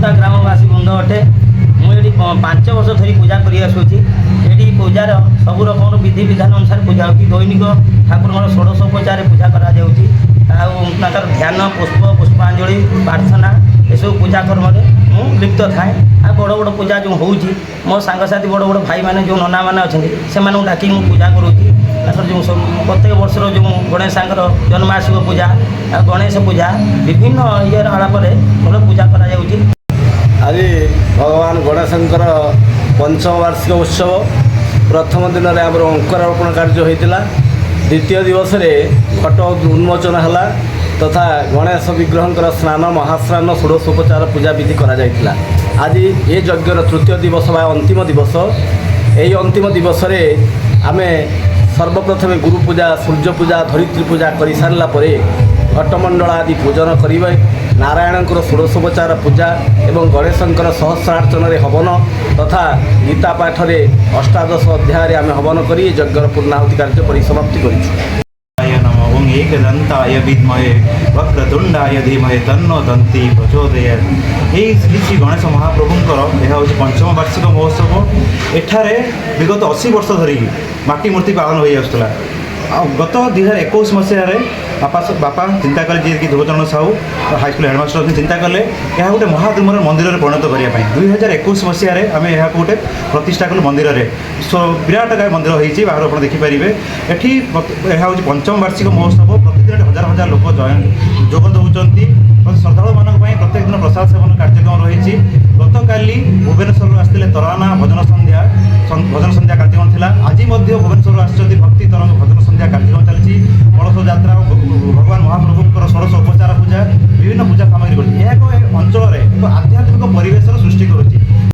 सुधा ग्रामवासी वृंद अटे मुझे 5 वर्ष धरी पूजा कर ये पूजार सब रकम विधि विधान अनुसार पूजा होती दैनिक ठाकुर षोडशोपचार पूजा कर ध्यान पुष्प पुष्पांजलि प्रार्थना एसबू पूजा कर्म लिप्त थाए आ बड़ बड़ पूजा जो हो मो सांगसाथी बड़ बड़ भाई मैंने जो नना मैंने अच्छा से डाक पूजा करुँगी जो प्रत्येक वर्ष जो गणेश जन्माष्टमी पूजा गणेश पूजा विभिन्न ये आलाप पूजा कर आज भगवान गणेशंकर पंचम वार्षिक उत्सव प्रथम दिन में आम अंकुरारोपण कार्य होता द्वितीय दिवस घट उन्मोचन है तथा गणेश विग्रह स्नान महास्नान षोडशोपचार पूजा विधि करा आज ये यज्ञर तृतीय दिवस बा अंतिम दिवस यही अंतिम दिवस आम सर्वप्रथमे गुरु पूजा सूर्य पूजा धरित्री पूजा कर सारापर घटमंडल आदि पूजन करेंगे नारायणकर षोडशोपचार पूजा एवं गणेशंकर सहस्रार्चन हवन तथा गीता पाठ रे अष्टादश अध्याय आम हवन कर यज्ञर पूर्णाहुति कार्य परिसमाप्ति करूँ। ओं एकदंताय विद्महे वक्रतुंडाय धीमहि तन्नो दन्ती प्रचोदयात्। यही श्री श्री गणेश महाप्रभुंकर यह हूँ पंचम वार्षिक महोत्सव। एठारे विगत 80 वर्ष धरी माटी मूर्ति पालन हो आसुला। गत 2021 मसीह बापा चिंता कले जी कि ध्रुवचरण साहू हाईस्कल हेडमास्टर चिंता कले यह गोटे महाद्रुमर मंदिर में परिणत करने 2021 मसीह आम यह गोटे प्रतिष्ठा कलु मंदिर में विराट गाय मंदिर होती बाहर आप देखिपारे ये हूँ पंचम वार्षिक महोत्सव। प्रतिदिन हजार हजार लोक जोग दौरान श्रद्धा मानक प्रत्येक दिन प्रसाद सेवन कार्यक्रम रही। गत काली भुवनेश्वर आसते तराना भजन संध्या कार्यक्रम था। आज भुवनेश्वर आसती भक्ति तरंग भजन संध्या कार्यक्रम चलती कलश यात्रा भगवान महाप्रभुंर षोडशोपचार पूजा विभिन्न पूजा सामग्री कर अंचल एक आध्यात्मिक परिवेश सृष्टि करुच्ची।